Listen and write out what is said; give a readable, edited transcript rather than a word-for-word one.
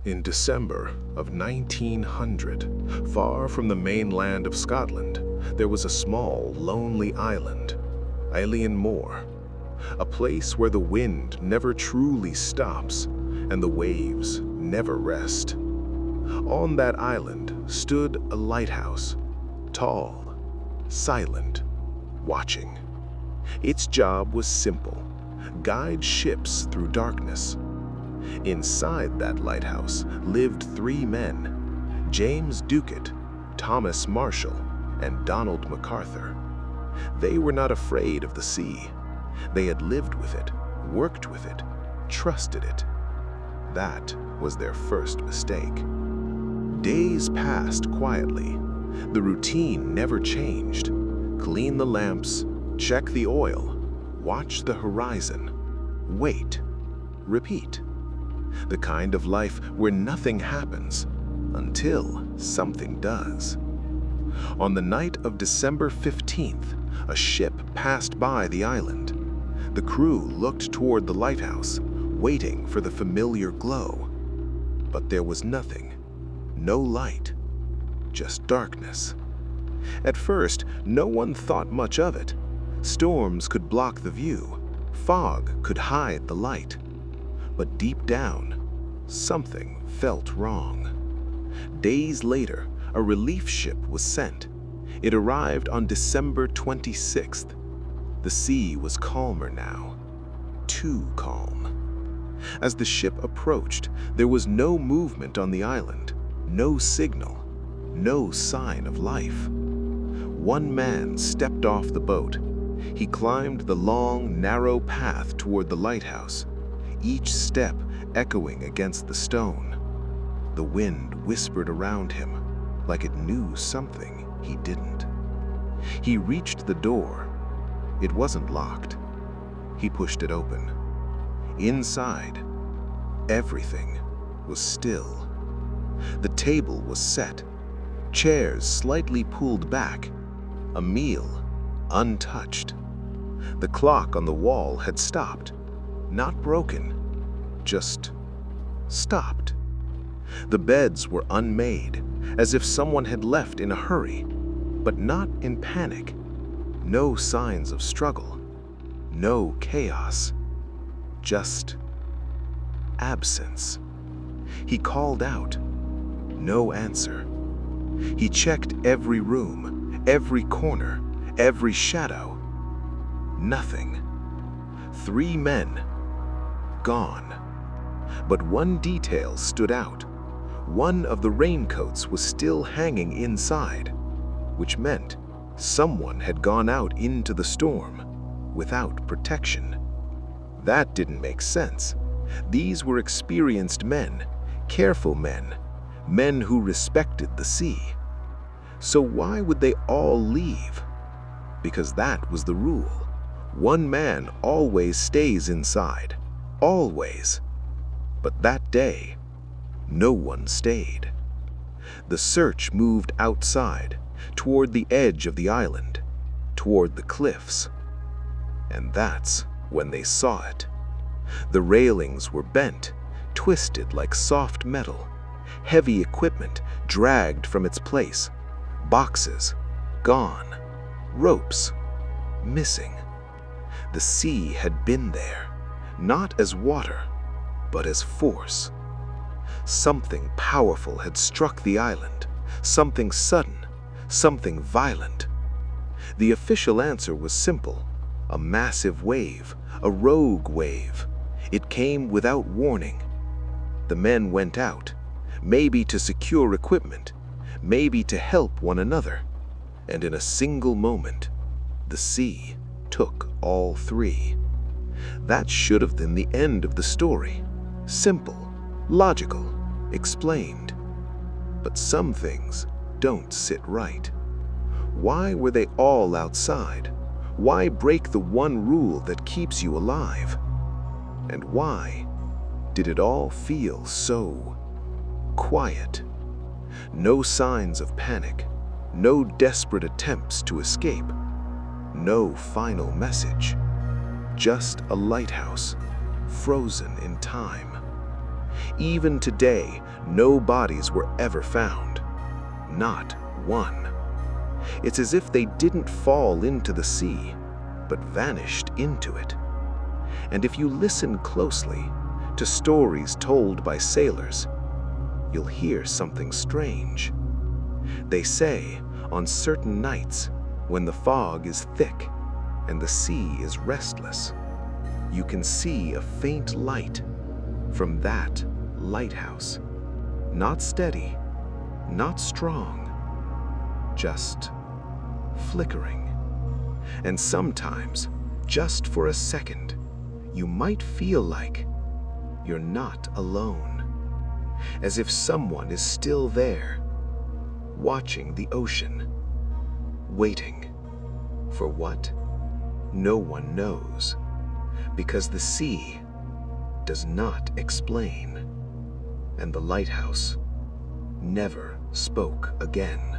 In December of 1900, far from the mainland of Scotland, there was a small, lonely island, Eilean Moor, a place where the wind never truly stops and the waves never rest. On that island stood a lighthouse, tall, silent, watching. Its job was simple: guide ships through darkness. Inside that lighthouse lived three men: James Ducat, Thomas Marshall, and Donald MacArthur. They were not afraid of the sea. They had lived with it, worked with it, trusted it. That was their first mistake. Days passed quietly. The routine never changed. Clean the lamps, check the oil, watch the horizon, wait, repeat. The kind of life where nothing happens until something does. On the night of December 15th, a ship passed by the island. The crew looked toward the lighthouse, waiting for the familiar glow. But there was nothing, no light, just darkness. At first, no one thought much of it. Storms could block the view, fog could hide the light. But deep down, something felt wrong. Days later, a relief ship was sent. It arrived on December 26th. The sea was calmer now, too calm. As the ship approached, there was no movement on the island, no signal, no sign of life. One man stepped off the boat. He climbed the long, narrow path toward the lighthouse, each step echoing against the stone. The wind whispered around him, like it knew something he didn't. He reached the door. It wasn't locked. He pushed it open. Inside, everything was still. The table was set, chairs slightly pulled back, a meal untouched. The clock on the wall had stopped, not broken, just stopped. The beds were unmade, as if someone had left in a hurry, but not in panic. No signs of struggle, no chaos, just absence. He called out. No answer. He checked every room, every corner, every shadow. Nothing. Three men, gone. But one detail stood out. One of the raincoats was still hanging inside, which meant someone had gone out into the storm without protection. That didn't make sense. These were experienced men, careful men, men who respected the sea. So why would they all leave? Because that was the rule. One man always stays inside, always. But that day, no one stayed. The search moved outside, toward the edge of the island, toward the cliffs. And that's when they saw it. The railings were bent, twisted like soft metal. Heavy equipment dragged from its place. Boxes gone. Ropes missing. The sea had been there, not as water, but as force. Something powerful had struck the island, something sudden, something violent. The official answer was simple: a massive wave, a rogue wave. It came without warning. The men went out, maybe to secure equipment, maybe to help one another, and in a single moment, the sea took all three. That should have been the end of the story. Simple, logical, explained. But some things don't sit right. Why were they all outside? Why break the one rule that keeps you alive? And why did it all feel so quiet? No signs of panic, no desperate attempts to escape, no final message. Just a lighthouse, frozen in time. Even today, no bodies were ever found. Not one. It's as if they didn't fall into the sea, but vanished into it. And if you listen closely to stories told by sailors, you'll hear something strange. They say on certain nights, when the fog is thick and the sea is restless, you can see a faint light from that lighthouse. Not steady, not strong, just flickering. And sometimes, just for a second, you might feel like you're not alone, as if someone is still there, watching the ocean, waiting for what? No one knows, because the sea does not explain, and the lighthouse never spoke again.